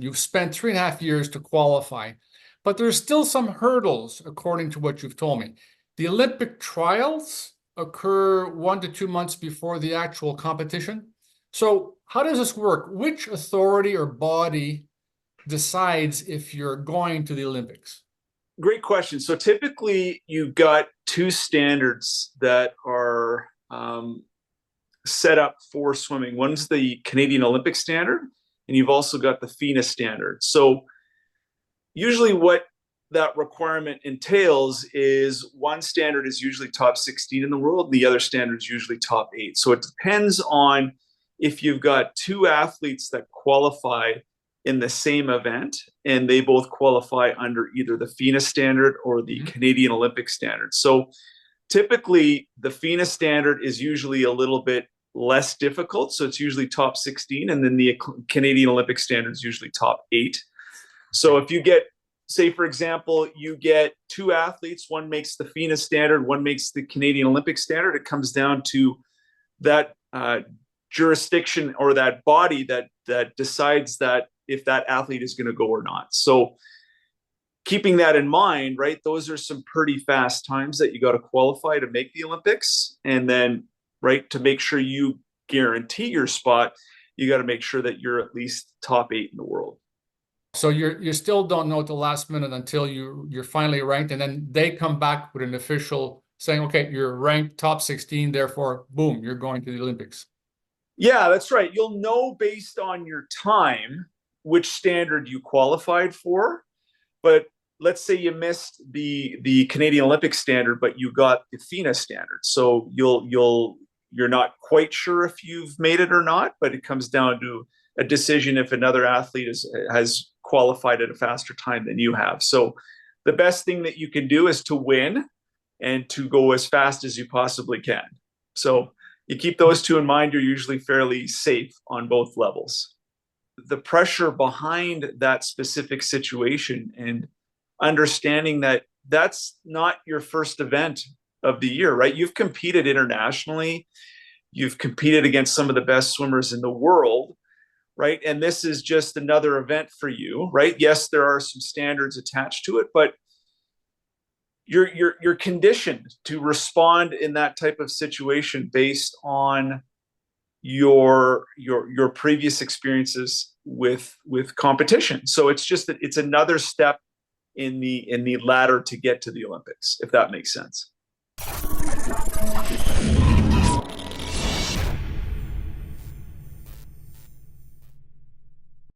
You've spent 3.5 years to qualify, but there's still some hurdles, according to what you've told me. The Olympic trials occur 1 to 2 months before the actual competition. So how does this work? Which authority or body decides if you're going to the Olympics? Great question. So typically you've got two standards that are set up for swimming. One's the Canadian Olympic standard, and you've also got the FINA standard. So usually what that requirement entails is one standard is usually top 16 in the world, and the other standard is usually top 8. So it depends on if you've got two athletes that qualify in the same event, and they both qualify under either the FINA standard or the Canadian Olympic standard. So typically the FINA standard is usually a little bit less difficult. So it's usually top 16, and then the Canadian Olympic standard is usually top 8. So if you get, say, for example, you get two athletes, one makes the FINA standard, one makes the Canadian Olympic standard, it comes down to that jurisdiction or that body that decides that if that athlete is going to go or not. So keeping that in mind, right, those are some pretty fast times that you got to qualify to make the Olympics. And then, right, to make sure you guarantee your spot, you got to make sure that you're at least top 8 in the world. So you still don't know at the last minute until you're finally ranked, and then they come back with an official saying, okay, you're ranked top 16, therefore, boom, you're going to the Olympics. Yeah, that's right. You'll know based on your time which standard you qualified for. But let's say you missed the Canadian Olympic standard, but you got the FINA standard. So you're not quite sure if you've made it or not, but it comes down to a decision if another athlete has qualified at a faster time than you have. So the best thing that you can do is to win and to go as fast as you possibly can. So you keep those two in mind, you're usually fairly safe on both levels. The pressure behind that specific situation and understanding that that's not your first event of the year, right? You've competed internationally. You've competed against some of the best swimmers in the world, right? And this is just another event for you, right? Yes, there are some standards attached to it, but you're conditioned to respond in that type of situation based on your previous experiences with competition. So it's just that it's another step in the ladder to get to the Olympics, if that makes sense.